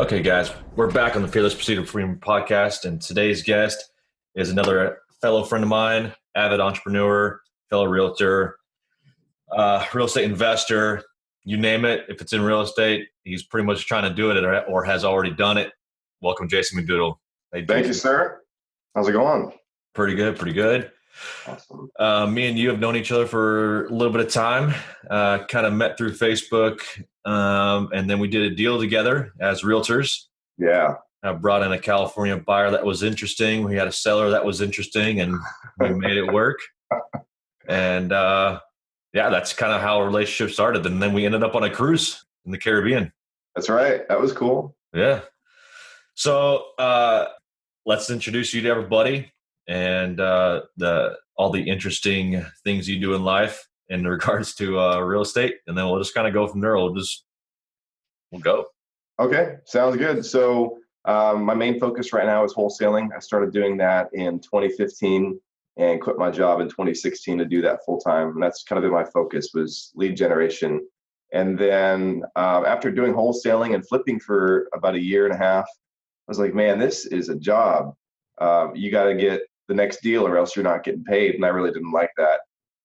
Okay, guys, we're back on the Fearless Pursuit of Freedom podcast, and today's guest is another fellow friend of mine, avid entrepreneur, fellow realtor, real estate investor, you name it. If it's in real estate, he's pretty much trying to do it or has already done it. Welcome, Jason McDougall. Hey, Thank you, Jason. sir. How's it going? Pretty good, pretty good. Awesome. Me and you have known each other for a little bit of time, kind of met through Facebook, and then we did a deal together as realtors. Yeah. I brought in a California buyer that was interesting. We had a seller that was interesting, and we made it work. And yeah, that's kind of how a relationship started. And then we ended up on a cruise in the Caribbean. That's right. That was cool. Yeah. So let's introduce you to everybody and all the interesting things you do in life in regards to real estate. And then we'll just kind of go from there. We'll go. Okay. Sounds good. So my main focus right now is wholesaling. I started doing that in 2015 and quit my job in 2016 to do that full time. And that's kind of been my focus, was lead generation. And then after doing wholesaling and flipping for about a year and a half, I was like, man, this is a job. You got to get the next deal or else you're not getting paid. And I really didn't like that.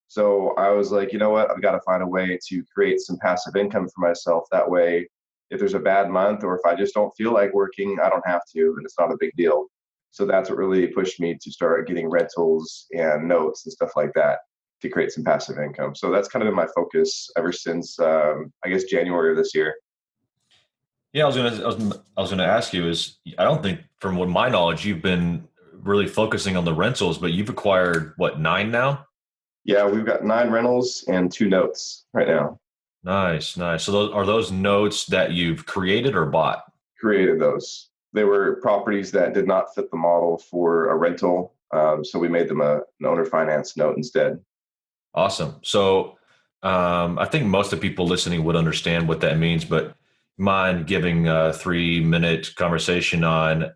So I was like, you know what? I've got to find a way to create some passive income for myself. That way, if there's a bad month or if I just don't feel like working, I don't have to, and it's not a big deal. So that's what really pushed me to start getting rentals and notes and stuff like that to create some passive income. So that's kind of been my focus ever since, I guess, January of this year. Yeah, I was gonna ask you is I don't think from what my knowledge you've been really focusing on the rentals, but you've acquired what, 9 now? Yeah, we've got 9 rentals and 2 notes right now. Nice, nice. So those notes that you've created or bought? Created those. They were properties that did not fit the model for a rental. So we made them an owner finance note instead. Awesome. So I think most of the people listening would understand what that means, but mind giving a 3-minute conversation on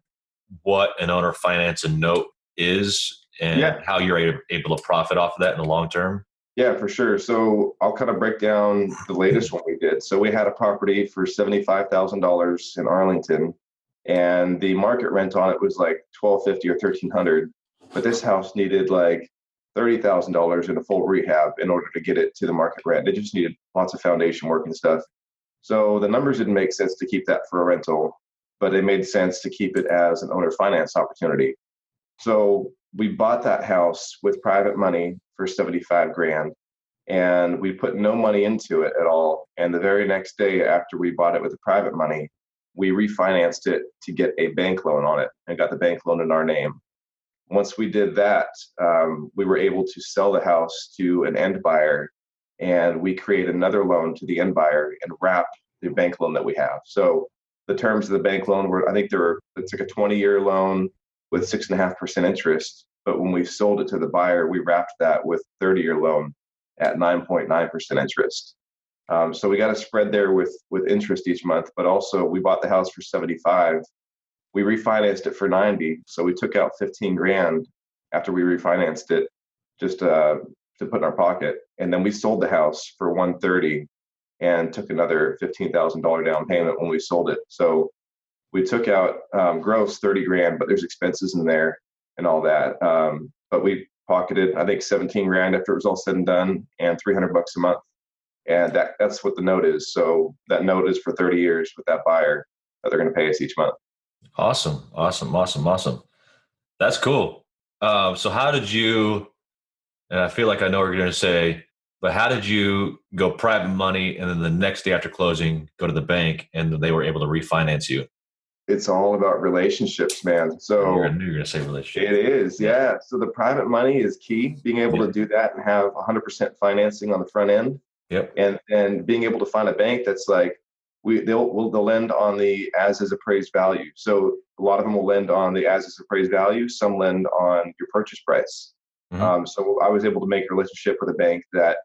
what an owner finance and note is and Yeah. how you're able to profit off of that in the long term? Yeah, for sure. So I'll kind of break down the latest one we did. So we had a property for $75,000 in Arlington, and the market rent on it was like $1,250 or $1,300. But this house needed like $30,000 in a full rehab in order to get it to the market rent. It just needed lots of foundation work and stuff. So the numbers didn't make sense to keep that for a rental, but it made sense to keep it as an owner finance opportunity. So we bought that house with private money for 75 grand, and we put no money into it at all. And the very next day after we bought it with the private money, we refinanced it to get a bank loan on it and got the bank loan in our name. Once we did that, we were able to sell the house to an end buyer, and we create another loan to the end buyer and wrap the bank loan that we have. So the terms of the bank loan were, I think it's like a 20-year loan with 6.5% interest. But when we sold it to the buyer, we wrapped that with 30-year loan at 9.9% interest. So we got a spread there with interest each month, but also we bought the house for 75. We refinanced it for 90. So we took out 15 grand after we refinanced it just to put in our pocket. And then we sold the house for 130 and took another $15,000 down payment when we sold it. So we took out gross 30 grand, but there's expenses in there and all that. But we pocketed, I think, 17 grand after it was all said and done, and $300 a month. And that's what the note is. So that note is for 30 years with that buyer that they're going to pay us each month. Awesome. That's cool. So how did you, and I feel like I know what you're going to say, but how did you go private money and then the next day after closing, go to the bank and they were able to refinance you? It's all about relationships, man. So I knew you were going to say relationship. it is, yeah. So the private money is key. Being able to do that and have 100% financing on the front end. Yep. And being able to find a bank that's like, they'll lend on the as is appraised value. So a lot of them will lend on the as is appraised value. Some lend on your purchase price. Mm-hmm. So I was able to make a relationship with a bank that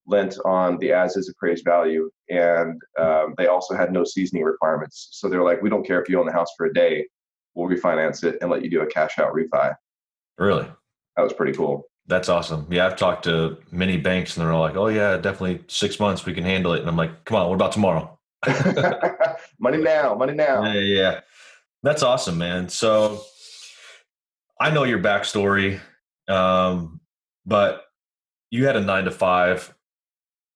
lent on the as is appraised value, and they also had no seasoning requirements. So they're like, we don't care if you own the house for a day, we'll refinance it and let you do a cash out refi. Really? That was pretty cool. That's awesome. Yeah, I've talked to many banks and they're all like, oh yeah, definitely 6 months we can handle it. And I'm like, come on, what about tomorrow? Money now, money Yeah, now. yeah, yeah. That's awesome, man. So I know your backstory, but you had a 9 to 5,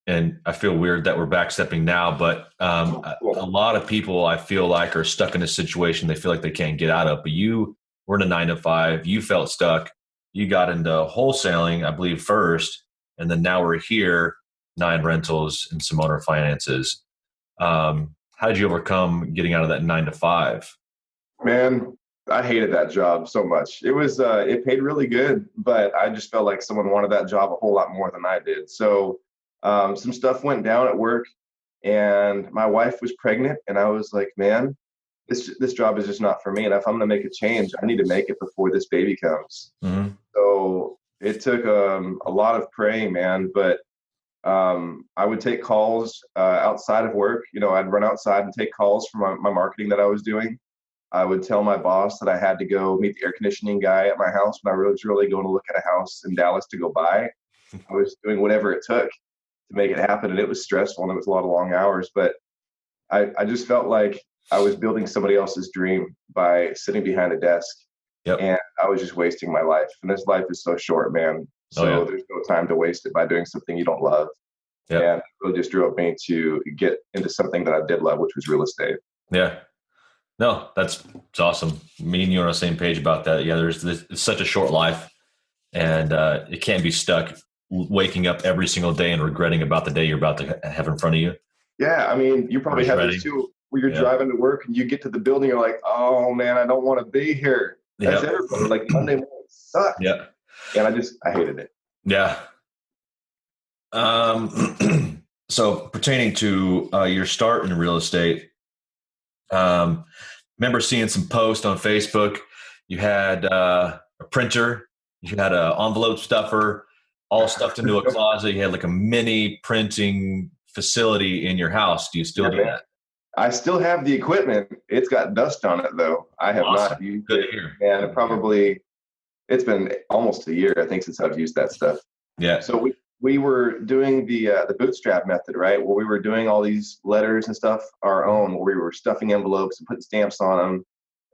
and I feel weird that we're backstepping now, but a Cool. lot of people I feel like are stuck in a situation they feel like they can't get out of. But you were in a 9 to 5. You felt stuck. You got into wholesaling, I believe, first, and then now we're here, 9 rentals and some owner finances. How did you overcome getting out of that 9 to 5? Man, I hated that job so much. It paid really good, but I just felt like someone wanted that job a whole lot more than I did. So some stuff went down at work, and my wife was pregnant, and I was like, man, this job is just not for me. And if I'm going to make a change, I need to make it before this baby comes. Mm-hmm. So it took a lot of praying, man. But I would take calls outside of work. I'd run outside and take calls for my marketing that I was doing. I would tell my boss that I had to go meet the air conditioning guy at my house when I was really going to look at a house in Dallas to go buy. I was doing whatever it took to make it happen, and it was stressful and it was a lot of long hours. But I just felt like I was building somebody else's dream by sitting behind a desk, Yep. and I was just wasting my life. And this life is so short, man. Oh, So yeah. there's no time to waste it by doing something you don't love. Yep. And it really just drove me to get into something that I did love, which was real estate. Yeah. No, it's awesome. Me and you are on the same page about that. Yeah, it's such a short life, and it can't be stuck waking up every single day and regretting about the day you're about to have in front of you. Yeah, I mean, you probably Just have ready. this too, where you're Yeah. driving to work and you get to the building, you're like, oh man, I don't want to be here. That's Yep. everybody. Like Monday morning sucked. Yeah. And I hated it. Yeah. So pertaining to your start in real estate, remember seeing some posts on Facebook. You had a printer, you had an envelope stuffer, all stuffed into a closet. You had like a mini printing facility in your house. Do you still do that? I still have the equipment. It's got dust on it though. I have Awesome. not used Good it. to hear. And it's been almost a year, I think, since I've used that stuff. Yeah. So we were doing the bootstrap method, right? Where we were doing all these letters and stuff our own, where we were stuffing envelopes and putting stamps on them,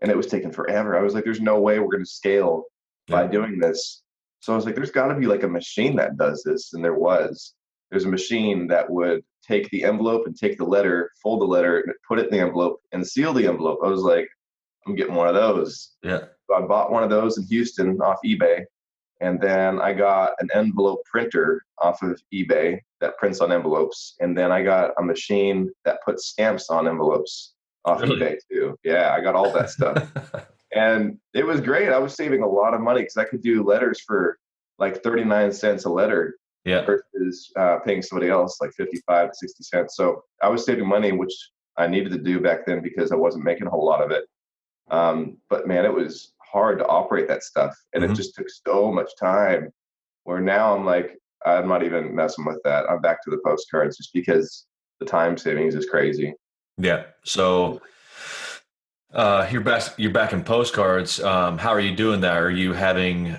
and it was taking forever. I was like, "There's no way we're going to scale by doing this." So I was like, "There's got to be like a machine that does this," and there was. There's a machine that would take the envelope and take the letter, fold the letter, and put it in the envelope and seal the envelope. I was like, "I'm getting one of those." Yeah. So I bought one of those in Houston off eBay. And then I got an envelope printer off of eBay that prints on envelopes. And then I got a machine that puts stamps on envelopes off Really? eBay too. Yeah, I got all that stuff. And it was great. I was saving a lot of money because I could do letters for like 39 cents a letter Yeah. versus paying somebody else like 55 to 60 cents. So I was saving money, which I needed to do back then because I wasn't making a whole lot of it. But man, it was hard to operate that stuff, and it just took so much time, where now I'm like, I'm not even messing with that. I'm back to the postcards just because the time savings is crazy. Yeah. So you're back in postcards. How are you doing that? Are you having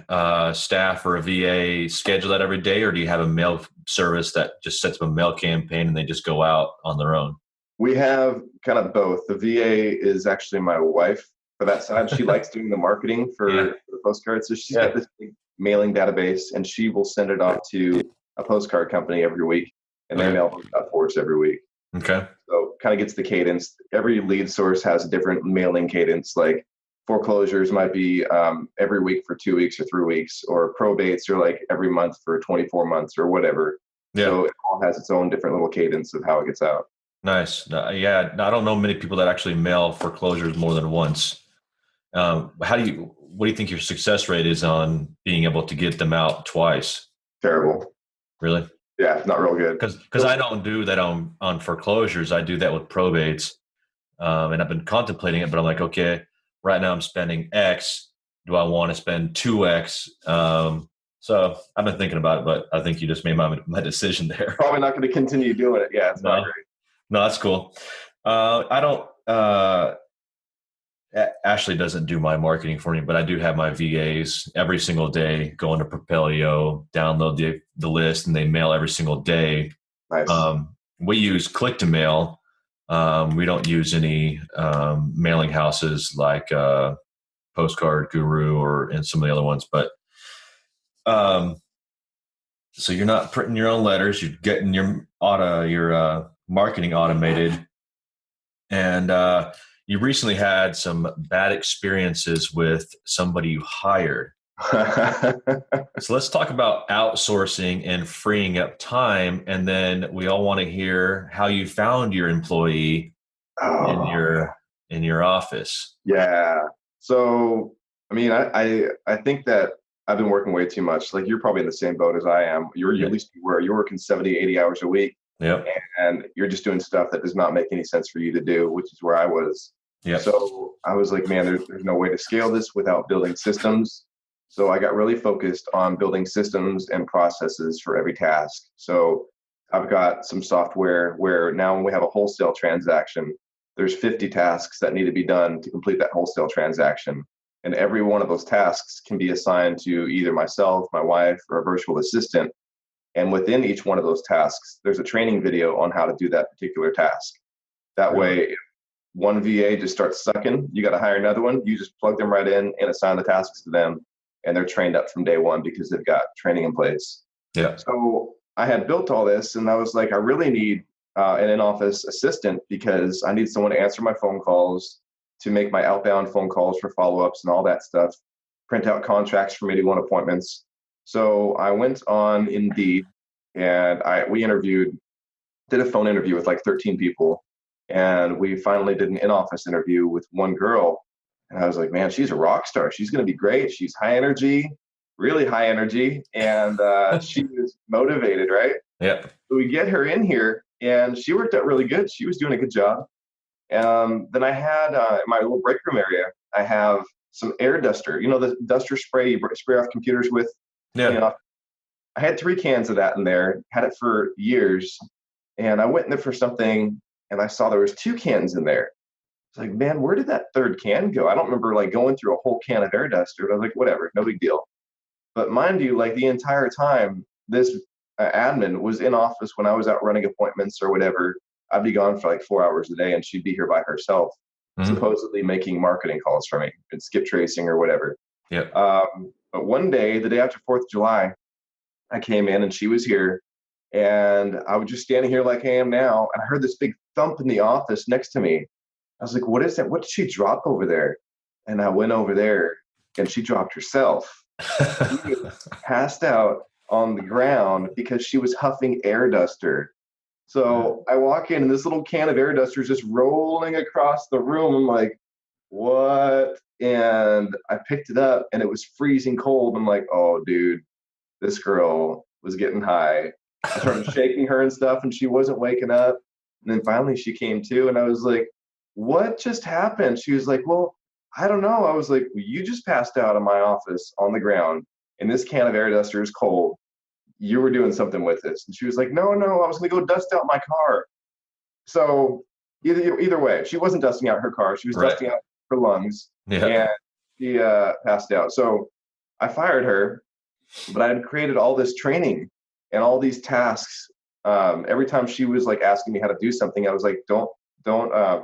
staff or a VA schedule that every day, or do you have a mail service that just sets up a mail campaign and they just go out on their own? We have kind of both. The VA is actually my wife for that side. She likes doing the marketing for the postcards. So she's got this big mailing database, and she will send it off to a postcard company every week, and they mail those out for us every week. Okay. So kind of gets the cadence. Every lead source has a different mailing cadence. Like foreclosures might be every week for 2 weeks or 3 weeks, or probates are like every month for 24 months or whatever. Yeah. So it all has its own different little cadence of how it gets out. Nice. Yeah. I don't know many people that actually mail foreclosures more than once. What do you think your success rate is on being able to get them out twice? Terrible. Really? Yeah, not real good. Because I don't do that on foreclosures. I do that with probates. And I've been contemplating it, but I'm like, okay, right now I'm spending X. Do I want to spend 2X? So I've been thinking about it, but I think you just made my decision there. Probably not going to continue doing it. Yeah, it's not great. No, that's cool. I don't. Ashley doesn't do my marketing for me, but I do have my VAs every single day go into Propelio, download the list, and they mail every single day. Nice. We use click to mail, We don't use any mailing houses like Postcard Guru and some of the other ones. But so you're not printing your own letters. You're getting your marketing automated. And you recently had some bad experiences with somebody you hired. So let's talk about outsourcing and freeing up time. And then we all want to hear how you found your employee in your office. Yeah. So, I mean, I think that I've been working way too much. Like, you're probably in the same boat as I am. At least you're working 70, 80 hours a week. Yep. And you're just doing stuff that does not make any sense for you to do, which is where I was. Yep. So I was like, man, there's no way to scale this without building systems. So I got really focused on building systems and processes for every task. So I've got some software where now when we have a wholesale transaction, there's 50 tasks that need to be done to complete that wholesale transaction. And every one of those tasks can be assigned to either myself, my wife, or a virtual assistant. And within each one of those tasks, there's a training video on how to do that particular task. That way, if one VA just starts sucking, you got to hire another one. You just plug them right in and assign the tasks to them. And they're trained up from day one because they've got training in place. Yeah. So I had built all this, and I was like, I really need an in-office assistant because I need someone to answer my phone calls, to make my outbound phone calls for follow-ups and all that stuff, print out contracts for me-to-one appointments. So I went on Indeed and did a phone interview with like 13 people. And we finally did an in-office interview with one girl. And I was like, man, she's a rock star. She's going to be great. She's high energy, really high energy. And she was motivated, right? Yeah. So we get her in here and she worked out really good. She was doing a good job. Then I had in my little break room area, I have some air duster, the duster spray you spray off computers with. Yeah. I had 3 cans of that in there, had it for years. And I went in there for something and I saw there was 2 cans in there. It's like, man, where did that 3rd can go? I don't remember like going through a whole can of air duster. But I was like, whatever, no big deal. But mind you, like the entire time, this admin was in office when I was out running appointments or whatever. I'd be gone for like 4 hours a day and she'd be here by herself, supposedly making marketing calls for me and skip tracing or whatever. Yeah. But one day, the day after 4th of July, I came in and she was here and I was just standing here like I am now. And I heard this big thump in the office next to me. I was like, what is that? What did she drop over there? And I went over there and she dropped herself. She was passed out on the ground because she was huffing air duster. So I walk in and this little can of air duster is just rolling across the room. I'm like, what? And I picked it up and it was freezing cold. I'm like, oh, dude, this girl was getting high. I started shaking her and stuff and she wasn't waking up. And then finally she came to and I was like, what just happened? She was like, well, I don't know. I was like, well, you just passed out in my office on the ground and this can of air duster is cold. You were doing something with this. And she was like, no, I was going to go dust out my car. So either way, she wasn't dusting out her car. She was dusting out her lungs. Yeah. And she passed out. So I fired her, but I had created all this training and all these tasks. Every time she was like asking me how to do something, I was like, don't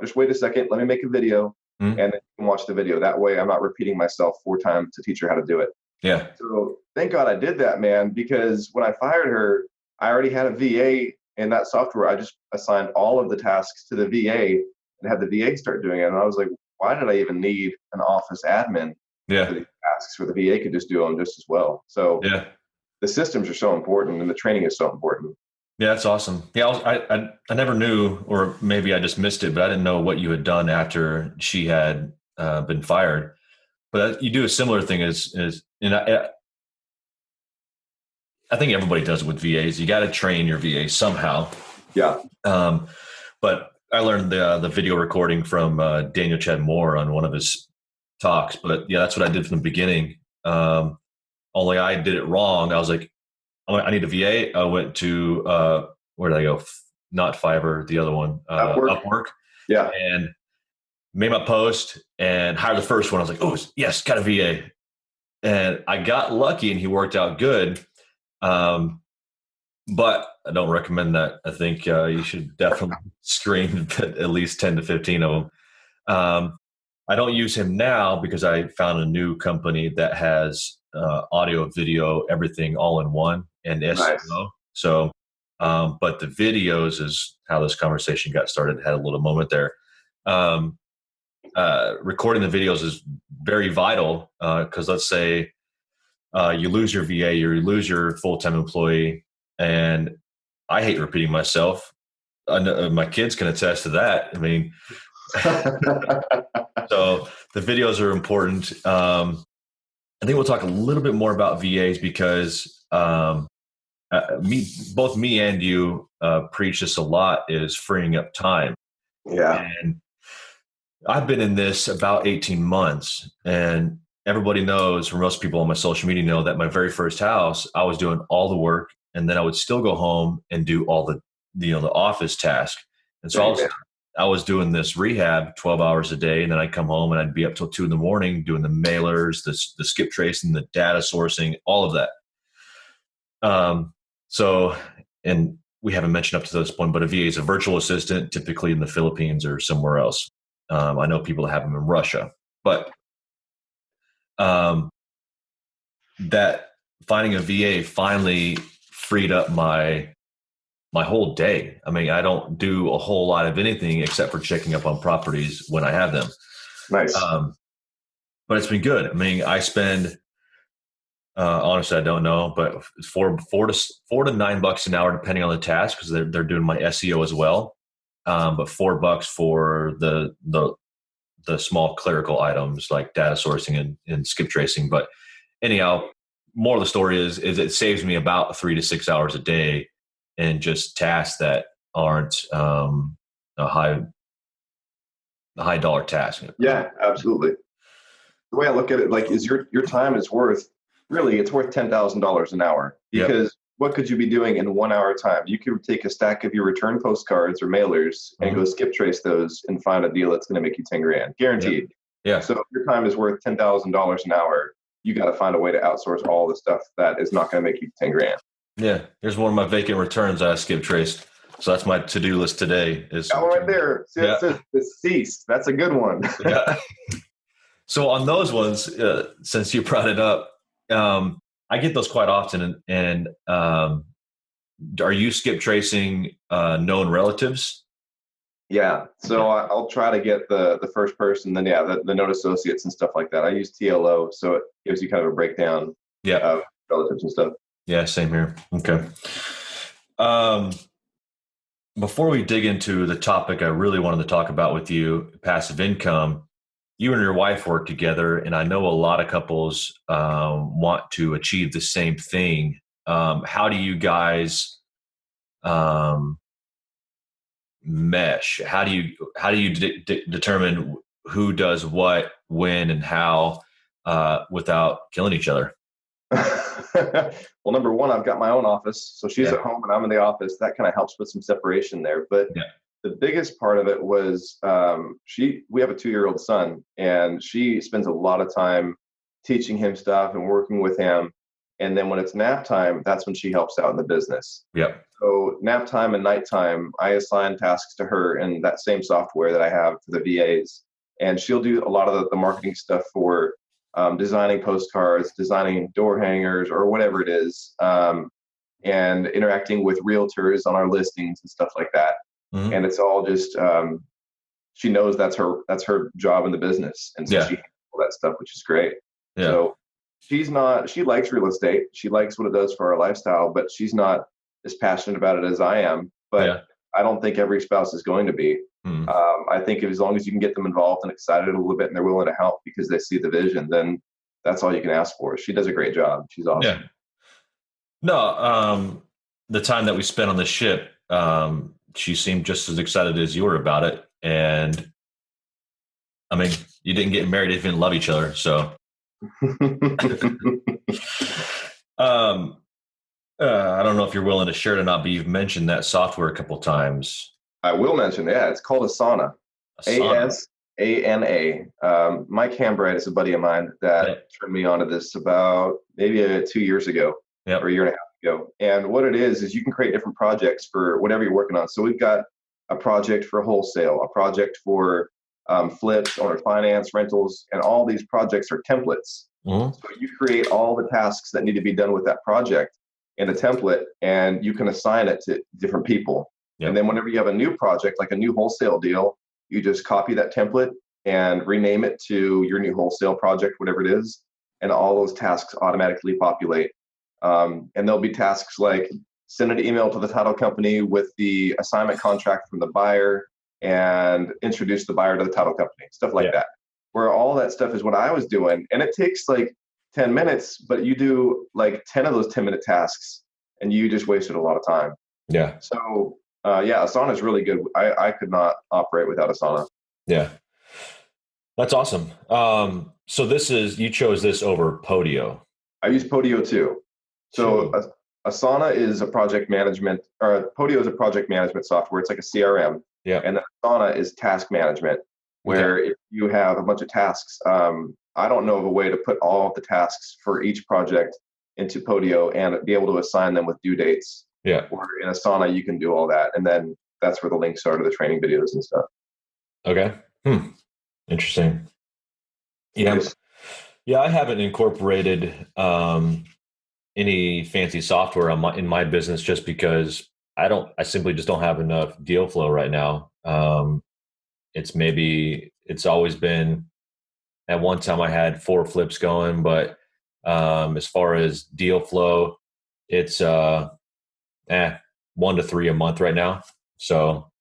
just wait a second. Let me make a video and then you can watch the video. That way I'm not repeating myself 4 times to teach her how to do it. Yeah. So thank God I did that, man, because when I fired her, I already had a VA in that software. I just assigned all of the tasks to the VA and had the VA start doing it. And I was like, why did I even need an office admin for these tasks where the VA could just do them just as well? So the systems are so important and the training is so important. Yeah, that's awesome. Yeah, I never knew, or maybe I just missed it, but I didn't know what you had done after she had been fired. But you do a similar thing as I think everybody does it with VAs. You got to train your VA somehow. Yeah. But I learned the video recording from Daniel Chad Moore on one of his talks. But yeah, that's what I did from the beginning. Only I did it wrong. I was like, I need a VA. I went to where did I go? Not Fiverr, the other one, Upwork. Yeah. And made my post and hired the first one. I was like, oh yes, got a VA. And I got lucky and he worked out good. but I don't recommend that. I think you should definitely screen at least 10 to 15 of them. I don't use him now because I found a new company that has audio, video, everything all in one, and Nice. SEO. So, but the videos is how this conversation got started. Had a little moment there. Um, Recording the videos is very vital because let's say you lose your VA, you lose your full-time employee, and I hate repeating myself. I know, my kids can attest to that. I mean, so the videos are important. I think we'll talk a little bit more about VAs because both me and you preach this a lot is freeing up time. Yeah. And I've been in this about 18 months, and everybody knows, or most people on my social media know, that my very first house, I was doing all the work, and then I would still go home and do all the office task. And so I was doing this rehab 12 hours a day, and then I'd come home and I'd be up till 2 a.m. doing the mailers, the skip tracing, the data sourcing, all of that. So, and we haven't mentioned up to this point, but a VA is a virtual assistant, typically in the Philippines or somewhere else. I know people that have them in Russia, but that finding a VA finally freed up my whole day. I mean, I don't do a whole lot of anything except for checking up on properties when I have them. Nice. But it's been good. I mean, I spend honestly, I don't know, but $4 to $9 an hour, depending on the task, because they're doing my SEO as well. But $4 for the small clerical items like data sourcing and skip tracing. But anyhow, more of the story is it saves me about 3 to 6 hours a day in just tasks that aren't a high dollar task. Yeah, absolutely. The way I look at it, like, is your time is worth, really, it's worth $10,000 an hour, because what could you be doing in 1 hour time? You could take a stack of your return postcards or mailers and go skip trace those and find a deal that's going to make you 10 grand, guaranteed. Yeah. So if your time is worth $10,000 an hour, you got to find a way to outsource all the stuff that is not going to make you 10 grand. Yeah. Here's one of my vacant returns I skip traced. So that's my to-do list today. Is right there. See, it says deceased. That's a good one. Yeah. So on those ones, since you brought it up, I get those quite often. And are you skip tracing known relatives? Yeah. So I'll try to get the first person, then the known associates and stuff like that. I use TLO, so it gives you kind of a breakdown of relatives and stuff. Yeah, same here. Okay. Before we dig into the topic I really wanted to talk about with you, passive income, you and your wife work together, and I know a lot of couples want to achieve the same thing. How do you guys mesh? How do you determine who does what, when, and how without killing each other? Well, number one, I've got my own office, so she's at home and I'm in the office. That kind of helps with some separation there. But the biggest part of it was we have a 2-year-old son, and she spends a lot of time teaching him stuff and working with him. And then when it's nap time, that's when she helps out in the business. Yep. So nap time and nighttime, I assign tasks to her in that same software that I have for the VAs. And she'll do a lot of the marketing stuff for designing postcards, designing door hangers, or whatever it is, and interacting with realtors on our listings and stuff like that. Mm-hmm. And it's all just she knows that's her job in the business, and so she handles all that stuff, which is great. Yeah. So she likes real estate. She likes what it does for our lifestyle, but she's not as passionate about it as I am. But I don't think every spouse is going to be. Mm-hmm. I think as long as you can get them involved and excited a little bit, and they're willing to help because they see the vision, then that's all you can ask for. She does a great job. She's awesome. Yeah. No, the time that we spent on the ship, she seemed just as excited as you were about it. And I mean, you didn't get married if you didn't love each other. So I don't know if you're willing to share it or not, but you've mentioned that software a couple of times. I will mention, it's called Asana. ASANA. Mike Hambright is a buddy of mine that turned me on to this about maybe 2 years ago, or a year and a half go. And what it is you can create different projects for whatever you're working on. So we've got a project for wholesale, a project for flips, owner finance, rentals, and all these projects are templates. Mm-hmm. So you create all the tasks that need to be done with that project in a template, and you can assign it to different people. Yep. And then whenever you have a new project, like a new wholesale deal, you just copy that template and rename it to your new wholesale project, whatever it is. And all those tasks automatically populate. And there'll be tasks like send an email to the title company with the assignment contract from the buyer and introduce the buyer to the title company, stuff like that. Where all that stuff is what I was doing. And it takes like 10 minutes, but you do like 10 of those 10-minute tasks and you just wasted a lot of time. Yeah. So Asana is really good. I could not operate without Asana. Yeah. That's awesome. So you chose this over Podio. I use Podio too. So Asana is a project management, or Podio is a project management software. It's like a CRM. Yeah. And then Asana is task management, where if you have a bunch of tasks, I don't know of a way to put all of the tasks for each project into Podio and be able to assign them with due dates. Yeah. Or in Asana, you can do all that. And then that's where the links are to the training videos and stuff. Okay. Interesting. Yeah. Yeah. I haven't incorporated any fancy software in my business just because I simply just don't have enough deal flow right now. It's always been, at one time I had 4 flips going, but as far as deal flow, it's 1 to 3 a month right now. So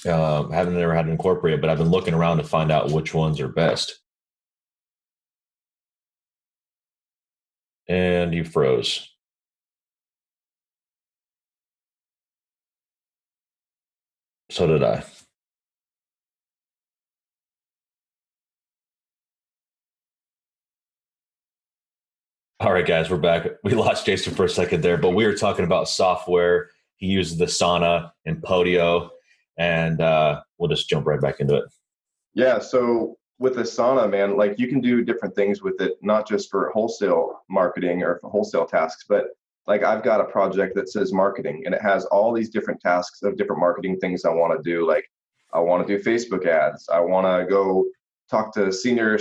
I haven't ever had to incorporate it, but I've been looking around to find out which ones are best. And you froze. So did I. All right, guys, we're back. We lost Jason for a second there, but we were talking about software. He uses the Asana and Podio, and we'll just jump right back into it. Yeah, so with Asana, man, like you can do different things with it, not just for wholesale marketing or for wholesale tasks, but like I've got a project that says marketing, and it has all these different tasks of different marketing things I want to do. Like I want to do Facebook ads. I want to go talk to senior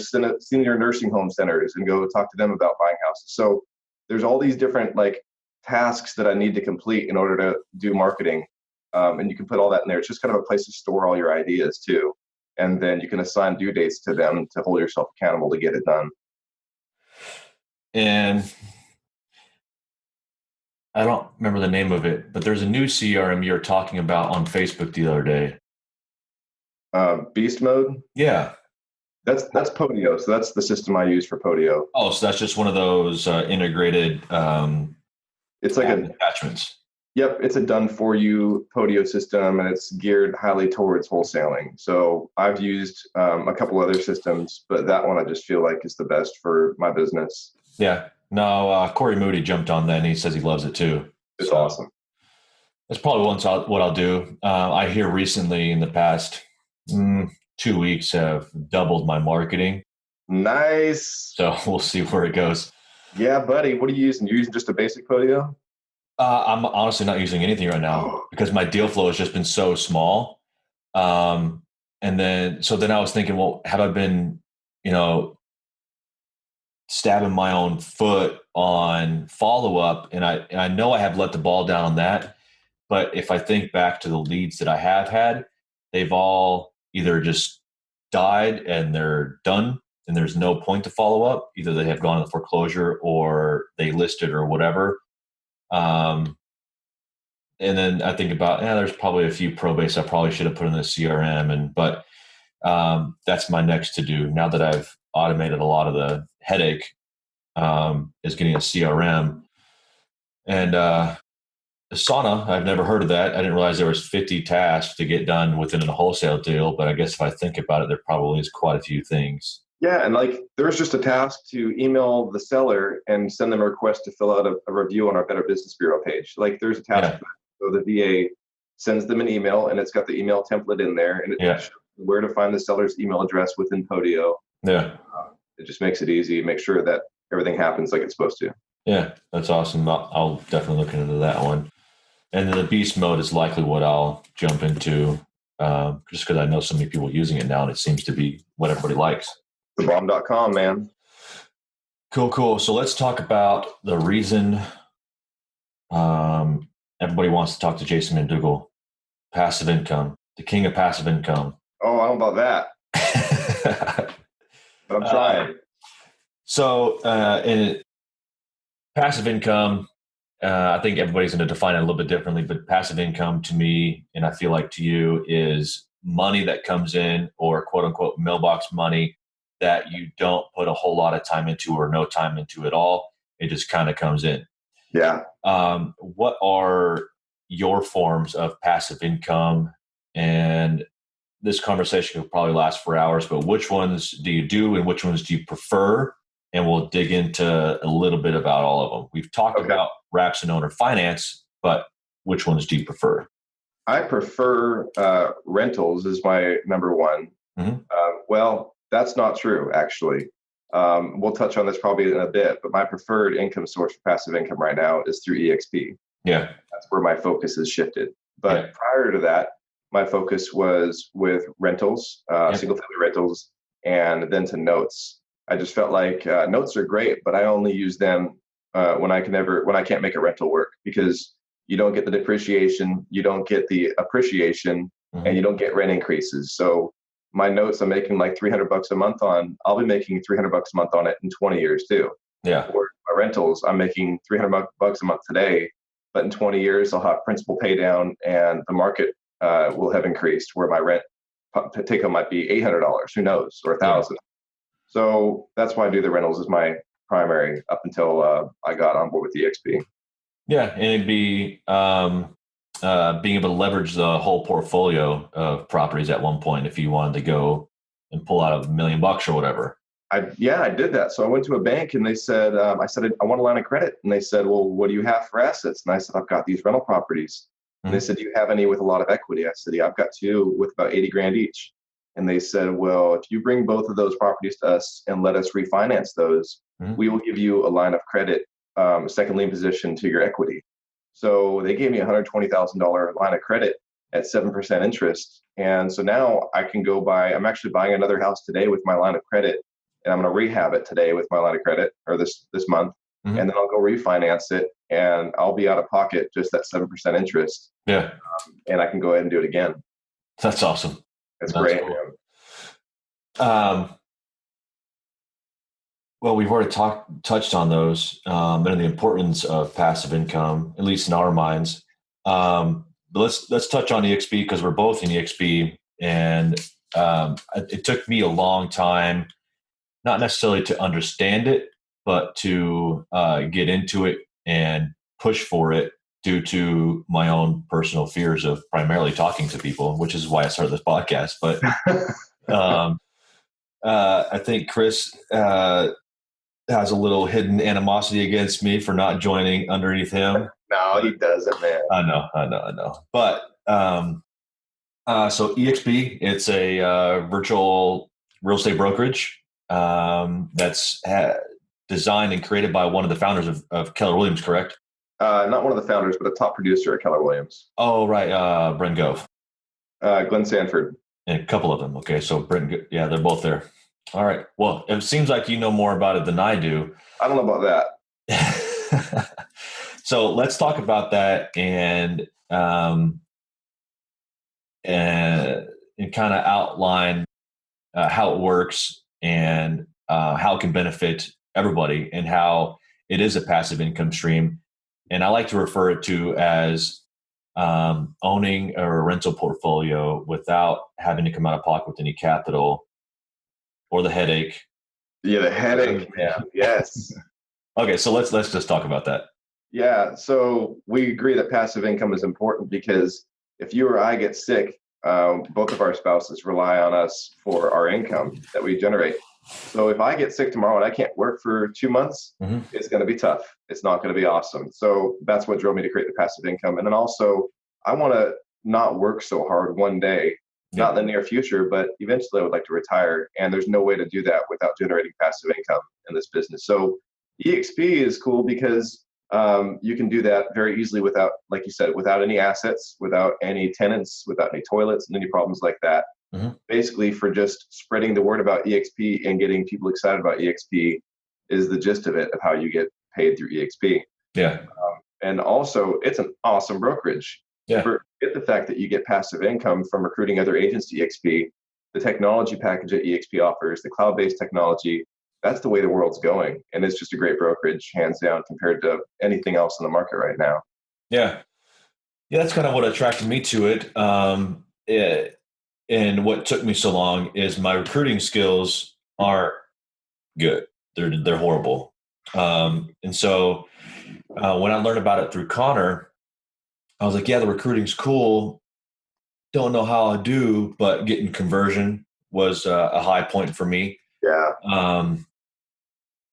nursing home centers and go talk to them about buying houses. So there's all these different like tasks that I need to complete in order to do marketing. And you can put all that in there. It's just kind of a place to store all your ideas too. And then you can assign due dates to them to hold yourself accountable to get it done. And I don't remember the name of it, but there's a new CRM you're talking about on Facebook the other day. Beast Mode? Yeah. That's Podio. So that's the system I use for Podio. Oh, so that's just one of those integrated it's like attachments. Yep, it's a done for you Podio system, and it's geared highly towards wholesaling. So I've used a couple other systems, but that one I just feel like is the best for my business. Yeah. No, Corey Moody jumped on that, and he says he loves it too. It's awesome. That's probably what I'll do. I hear recently in the past 2 weeks have doubled my marketing. Nice. So we'll see where it goes. Yeah, buddy. What are you using? You're using just a basic Podio? I'm honestly not using anything right now because my deal flow has just been so small. And then I was thinking, well, have I been, stabbing my own foot on follow-up? And I know I have let the ball down on that. But if I think back to the leads that I have had, they've all either just died and they're done and there's no point to follow up. Either they have gone into foreclosure or they listed or whatever. And then I think about, there's probably a few probates I probably should have put in the CRM. But that's my next to do now that I've automated a lot of the headache is getting a CRM. And Asana, I've never heard of that. I didn't realize there was 50 tasks to get done within a wholesale deal, but I guess if I think about it, there probably is quite a few things. Yeah, and like there's just a task to email the seller and send them a request to fill out a review on our Better Business Bureau page. Like there's a task. So the VA sends them an email and it's got the email template in there and it shows where to find the seller's email address within Podio. Yeah. It just makes it easy. Make sure that everything happens like it's supposed to. Yeah, that's awesome. I'll definitely look into that one. And then the beast mode is likely what I'll jump into, just because I know so many people using it now, and it seems to be what everybody likes. Thebomb.com, man. Cool, cool. So let's talk about the reason everybody wants to talk to Jason McDougall, passive income, the king of passive income. Oh, I don't know about that, but I'm trying. In passive income, I think everybody's going to define it a little bit differently, but passive income to me, and I feel like to you, is money that comes in, or quote unquote mailbox money that you don't put a whole lot of time into or no time into at all. It just kind of comes in. Yeah. What are your forms of passive income? And this conversation could probably last for hours, but which ones do you do and which ones do you prefer? And we'll dig into a little bit about all of them. We've talked about wraps and owner finance, but which ones do you prefer? I prefer rentals is my number one. Mm-hmm. Well, that's not true, actually. We'll touch on this probably in a bit, but my preferred income source for passive income right now is through EXP. Yeah. That's where my focus has shifted. But prior to that, my focus was with rentals, single family rentals, and then to notes. I just felt like notes are great, but I only use them when I can't make a rental work, because you don't get the depreciation, you don't get the appreciation, and you don't get rent increases. So my notes I'm making like $300 a month on, I'll be making $300 a month on it in 20 years too. Yeah. Or my rentals, I'm making $300 a month today, but in 20 years I'll have principal pay down and the market will have increased where my rent take home might be $800, who knows, or $1,000. Yeah. So that's why I do the rentals as my primary up until I got on board with EXP. Yeah, and it'd be being able to leverage the whole portfolio of properties at one point if you wanted to go and pull out $1 million or whatever. I did that. So I went to a bank and they said, I said, I want a line of credit. And they said, well, what do you have for assets? And I said, I've got these rental properties. And they said, do you have any with a lot of equity? I said, yeah, I've got two with about 80 grand each. And they said, well, if you bring both of those properties to us and let us refinance those, we will give you a line of credit, second lien position to your equity. So they gave me a $120,000 line of credit at 7% interest. And so now I can go I'm actually buying another house today with my line of credit, and I'm going to rehab it today with my line of credit, or this month. And then I'll go refinance it, and I'll be out of pocket just that 7% interest. Yeah. And I can go ahead and do it again. That's awesome. That's great. Cool. Well, we've already touched on those and the importance of passive income, at least in our minds. But let's touch on EXP, because we're both in EXP, and it took me a long time, not necessarily to understand it, but to get into it and push for it, due to my own personal fears of primarily talking to people, which is why I started this podcast. But I think Chris has a little hidden animosity against me for not joining underneath him. No, he doesn't, man. I know. But so EXP, it's a virtual real estate brokerage that's designed and created by one of the founders of Keller Williams, correct? Not one of the founders, but a top producer at Keller Williams. Oh, right. Brent Gove. Glenn Sanford. And a couple of them. Okay, so Brent, yeah, they're both there. All right. Well, it seems like you know more about it than I do. I don't know about that. So let's talk about that and kind of outline how it works and how it can benefit everybody, and how it is a passive income stream. And I like to refer it to as owning a rental portfolio without having to come out of pocket with any capital or the headache. Yeah, the headache. Yeah. Yes. Okay, so let's just talk about that. Yeah, so we agree that passive income is important, because if you or I get sick, both of our spouses rely on us for our income that we generate. So if I get sick tomorrow and I can't work for 2 months, it's going to be tough. It's not going to be awesome. So that's what drove me to create the passive income. And then also, I want to not work so hard one day, not in the near future, but eventually I would like to retire. And there's no way to do that without generating passive income in this business. So EXP is cool because you can do that very easily without, like you said, without any assets, without any tenants, without any toilets and any problems like that. Mm-hmm. Basically, for just spreading the word about EXP and getting people excited about EXP is the gist of it, of how you get paid through EXP. Yeah. And also, it's an awesome brokerage. Yeah. Forget the fact that you get passive income from recruiting other agents to EXP. The technology package that EXP offers, the cloud-based technology, that's the way the world's going. And it's just a great brokerage, hands down, compared to anything else in the market right now. Yeah. Yeah, that's kind of what attracted me to it. And what took me so long is my recruiting skills aren't good. They're horrible. And so when I learned about it through Connor, I was like, yeah, the recruiting's cool. Don't know how I do, but getting conversion was a high point for me. Yeah.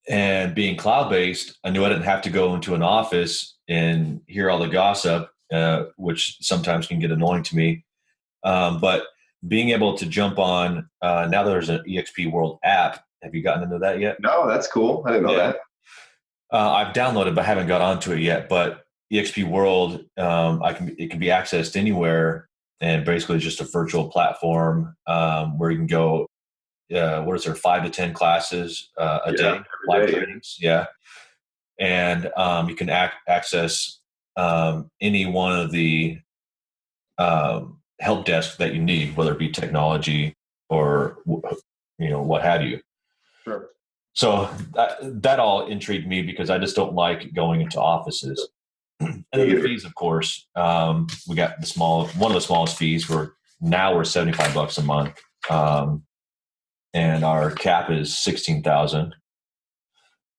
And being cloud-based, I knew I didn't have to go into an office and hear all the gossip, which sometimes can get annoying to me. But being able to jump on, now there's an EXP World app. Have you gotten into that yet? No, that's cool. I didn't know that. I've downloaded, but haven't got onto it yet. But EXP World, it can be accessed anywhere, and basically it's just a virtual platform where you can go. What is there, 5 to 10 classes a day, live trainings? Yeah, and you can access any one of the help desk that you need, whether it be technology or what have you. Sure. So that all intrigued me because I just don't like going into offices. And then the fees, of course, we got one of the smallest fees. We're $75 a month, and our cap is 16,000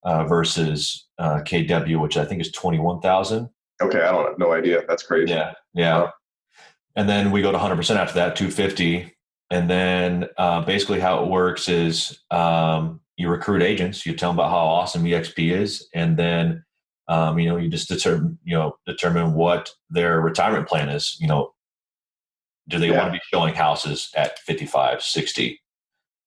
versus KW, which I think is 21,000. Okay, I don't have no idea. That's crazy. Yeah. Wow. And then we go to 100% after that, 250. And then basically how it works is you recruit agents, you tell them about how awesome EXP is, and then you just determine what their retirement plan is. Do they want to be showing houses at 55, 60?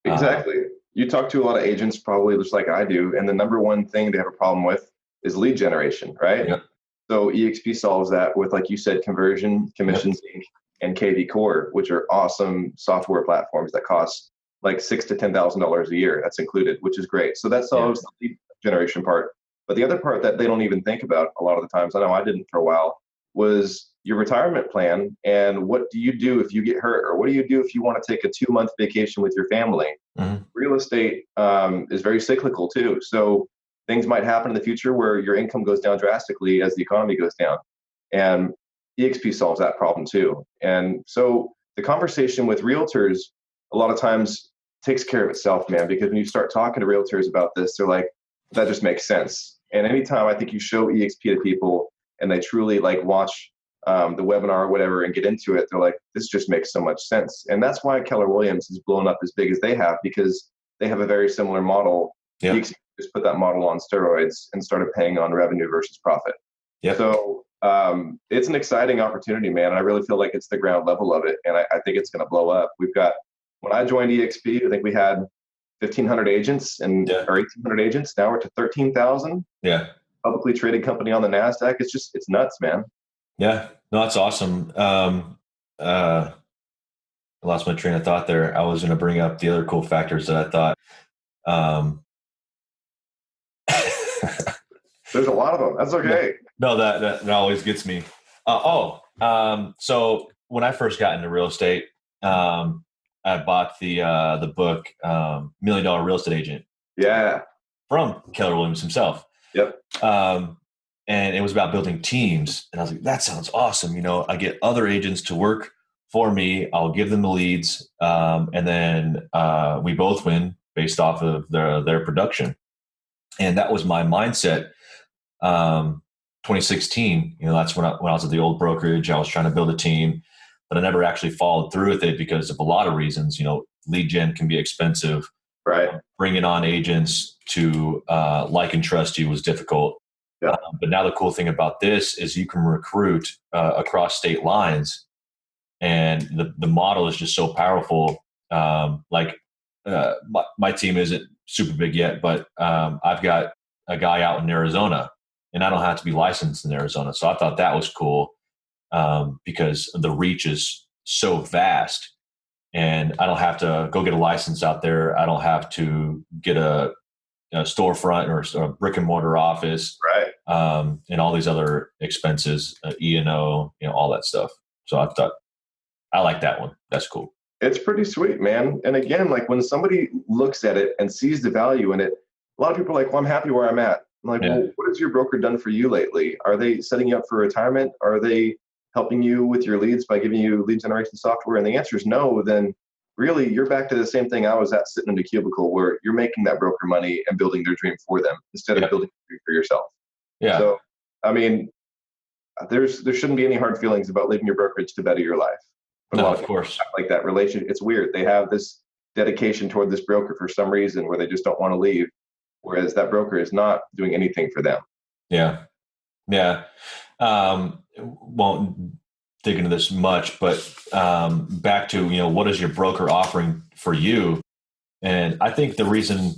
Exactly. You talk to a lot of agents, probably just like I do, and the number one thing they have a problem with is lead generation, right? Yep. So EXP solves that with, like you said, conversion, commissions, and KV Core, which are awesome software platforms that cost like $6,000 to $10,000 a year. That's included, which is great. So that solves the lead generation part. But the other part that they don't even think about a lot of the times, I know I didn't for a while, was your retirement plan. And what do you do if you get hurt? Or what do you do if you want to take a 2-month vacation with your family? Mm-hmm. Real estate is very cyclical too. So things might happen in the future where your income goes down drastically as the economy goes down. And EXP solves that problem too. And so the conversation with realtors a lot of times takes care of itself, man, because when you start talking to realtors about this, they're like, that just makes sense. And anytime I think you show EXP to people and they truly like watch the webinar or whatever and get into it, they're like, this just makes so much sense. And that's why Keller Williams has blown up as big as they have, because they have a very similar model. Yep. EXP just put that model on steroids and started paying on revenue versus profit. Yep. So it's an exciting opportunity, man. And I really feel like it's the ground level of it. And I think it's going to blow up. When I joined EXP, I think we had 1,500 agents or 1,800 agents. Now we're to 13,000. Yeah. Publicly traded company on the NASDAQ. It's nuts, man. Yeah. No, that's awesome. I lost my train of thought there. I was going to bring up the other cool factors that I thought. There's a lot of them. That's okay. No, that always gets me. So when I first got into real estate, I bought the book $1 Million Real Estate Agent. Yeah. From Keller Williams himself. Yep. And it was about building teams. And I was like, that sounds awesome. I get other agents to work for me. I'll give them the leads. And then we both win based off of their production. And that was my mindset. 2016, that's when I was at the old brokerage. I was trying to build a team, but I never actually followed through with it because of a lot of reasons. Lead gen can be expensive. Right. Bringing on agents to like and trust you was difficult. Yeah. But now the cool thing about this is you can recruit across state lines, and the model is just so powerful. My team isn't super big yet, but I've got a guy out in Arizona, and I don't have to be licensed in Arizona. So I thought that was cool because the reach is so vast, and I don't have to go get a license out there. I don't have to get a storefront or a brick and mortar office, Right. And all these other expenses, E&O, all that stuff. So I thought I like that one. That's cool. It's pretty sweet, man. And again, like when somebody looks at it and sees the value in it, a lot of people are like, well, I'm happy where I'm at. I'm like, well, what has your broker done for you lately? Are they setting you up for retirement? Are they helping you with your leads by giving you lead generation software? And the answer is no. Then really you're back to the same thing I was at, sitting in the cubicle, where you're making that broker money and building their dream for them instead of building a dream for yourself. Yeah. So, I mean, there shouldn't be any hard feelings about leaving your brokerage to better your life. But no, of course. Like that relation, it's weird. They have this dedication toward this broker for some reason where they just don't want to leave, whereas that broker is not doing anything for them. Yeah. Yeah. Won't dig into this much, but back to, what is your broker offering for you? And I think the reason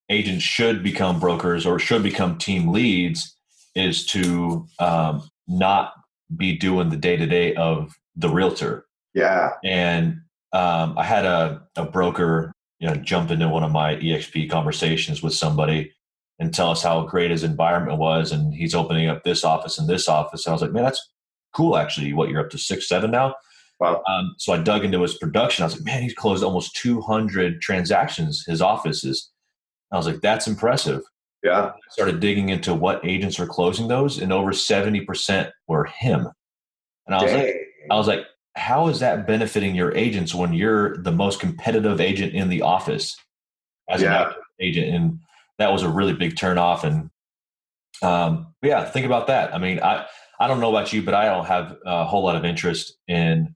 agents should become brokers or should become team leads is to not be doing the day-to-day of the realtor. Yeah. And I had a broker, jump into one of my EXP conversations with somebody and tell us how great his environment was. And he's opening up this office and this office. And I was like, man, that's cool. Actually, you're up to 6, 7 now. Wow. So I dug into his production. I was like, man, he's closed almost 200 transactions, his offices. I was like, that's impressive. Yeah. I started digging into what agents are closing those, and over 70% were him. And I was like, how is that benefiting your agents when you're the most competitive agent in the office as an agent? And that was a really big turnoff. And think about that. I mean, I don't know about you, but I don't have a whole lot of interest in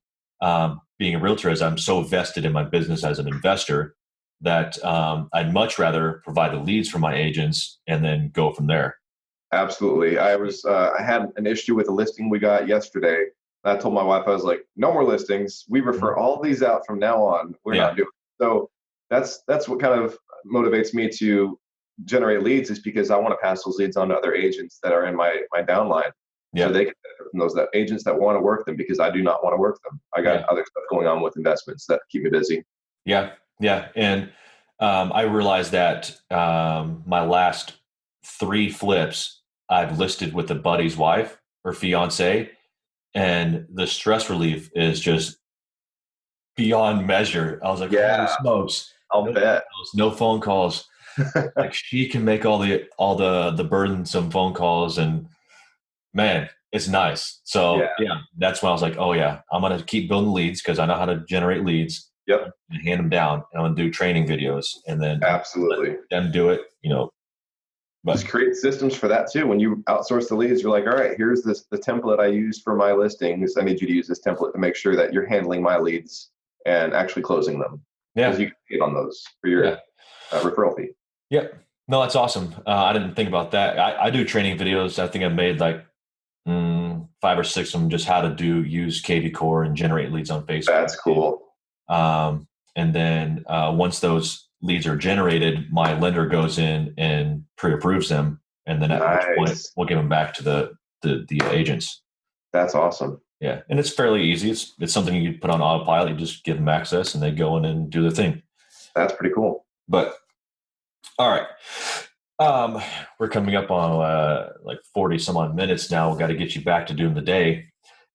being a realtor, as I'm so vested in my business as an investor that I'd much rather provide the leads for my agents and then go from there. Absolutely. I had an issue with a listing we got yesterday. I told my wife, I was like, no more listings. We refer all these out from now on. We're not doing it. So that's what kind of motivates me to generate leads, is because I want to pass those leads on to other agents that are in my downline. Yeah. So they can benefit from those agents that want to work them, because I do not want to work them. I got other stuff going on with investments that keep me busy. Yeah. Yeah. And I realized that my last 3 flips I've listed with a buddy's wife or fiance, and the stress relief is just beyond measure. I was like, holy smokes. I'll bet. No phone calls. Like, she can make all the burdensome phone calls, and man, it's nice. So that's when I was like, oh yeah, I'm going to keep building leads because I know how to generate leads. Yep. And hand them down. And I'm going to do training videos, and then absolutely let them do it, But just create systems for that too. When you outsource the leads, you're like, all right, here's the template I use for my listings. I need you to use this template to make sure that you're handling my leads and actually closing them. Yeah. Because you can get on those for your referral fee. Yep. No, that's awesome. I didn't think about that. I do training videos. I think I've made like 5 or 6 of them, just how to use KV Core and generate leads on Facebook. That's cool. And then once those leads are generated, my lender goes in and pre-approves them, and then at which point we'll give them back to the agents. That's awesome. Yeah, and it's fairly easy. It's something you put on autopilot. You just give them access, and they go in and do their thing. That's pretty cool. But all right, we're coming up on like 40 some odd minutes now. We've got to get you back to doing the day.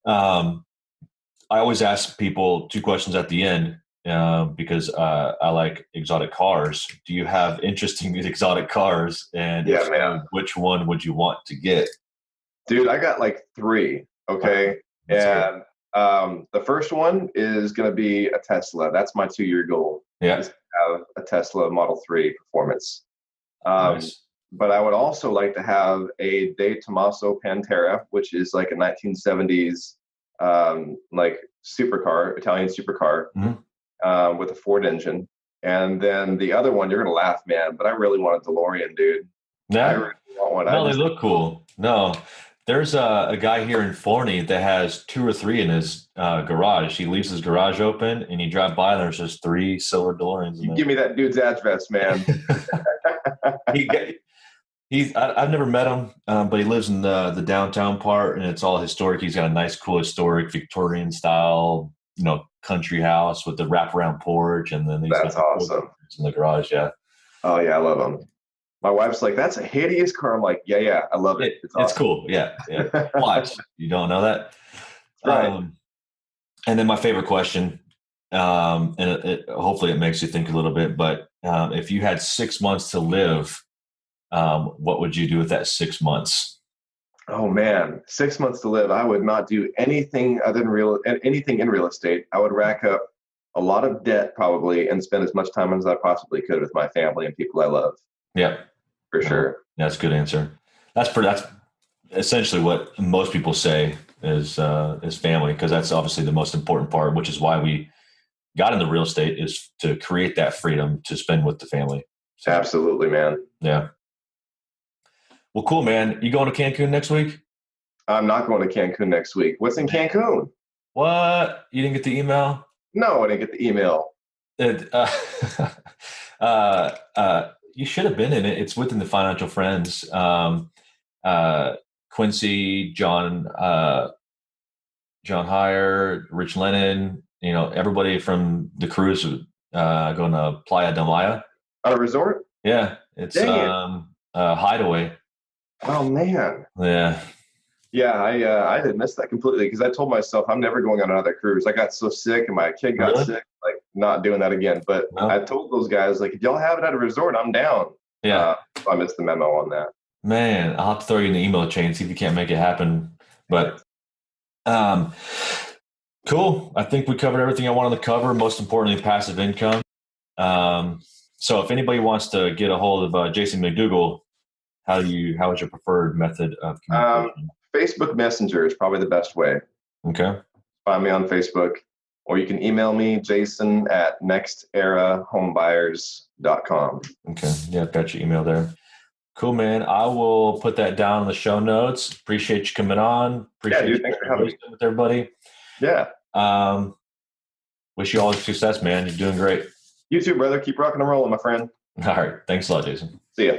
I always ask people 2 questions at the end because I like exotic cars. Do you have interesting exotic cars? And which one would you want to get? Dude, I got like 3. Okay. And the first one is going to be a Tesla. That's my 2-year goal. Yeah. Is to have a Tesla Model 3 performance. Nice. But I would also like to have a De Tomaso Pantera, which is like a 1970s like supercar, Italian supercar, with a Ford engine. And then the other one, you're gonna laugh, man, but I really want a DeLorean, dude. Yeah. I really want one. No, they look cool. No, there's a guy here in Forney that has 2 or 3 in his garage. He leaves his garage open, and you drive by, and there's just 3 silver DeLoreans. You give me that dude's address, man. he, I've never met him, but he lives in the downtown part, and it's all historic. He's got a nice, cool, historic Victorian style, country house with the wraparound porch, and then he's got That's awesome. in the garage. Yeah. Oh yeah, I love them. My wife's like, "That's a hideous car." I'm like, "Yeah, I love it. It's awesome. cool. Yeah. Watch. You don't know that, Right. And then my favorite question, and hopefully it makes you think a little bit. But if you had 6 months to live, what would you do with that 6 months? Oh man, 6 months to live. I would not do anything other than anything in real estate. I would rack up a lot of debt probably and spend as much time as I possibly could with my family and people I love. Yeah, for sure. That's a good answer. That's essentially what most people say is family, because that's obviously the most important part, which is why we got into real estate, is to create that freedom to spend with the family. So, absolutely, man. Yeah. Well, cool, man. You going to Cancun next week? I'm not going to Cancun next week. What's in Cancun? What? You didn't get the email? No, I didn't get the email. You should have been in it. It's within the Financial Friends. Quincy, John Heyer, Rich Lennon, everybody from the cruise going to Playa del Maya. A resort? Yeah. It's Hideaway. Oh man. Yeah. Yeah, I had missed that completely because I told myself I'm never going on another cruise. I got so sick and my kid got sick, like not doing that again. But I told those guys, like, if y'all have it at a resort, I'm down. Yeah. So I missed the memo on that. Man, I'll have to throw you in the email chain, see if you can't make it happen. But cool. I think we covered everything I wanted to cover, most importantly, passive income. So if anybody wants to get a hold of Jason McDougall, how is your preferred method of communication? Facebook Messenger is probably the best way. Okay. Find me on Facebook, or you can email me, jason@nexterahomebuyers.com. Okay. Yeah, I've got your email there. Cool, man. I will put that down in the show notes. Appreciate you coming on. Appreciate dude, thanks for having me with everybody. Yeah. Wish you all success, man. You're doing great. You too, brother. Keep rocking and rolling, my friend. All right. Thanks a lot, Jason. See ya.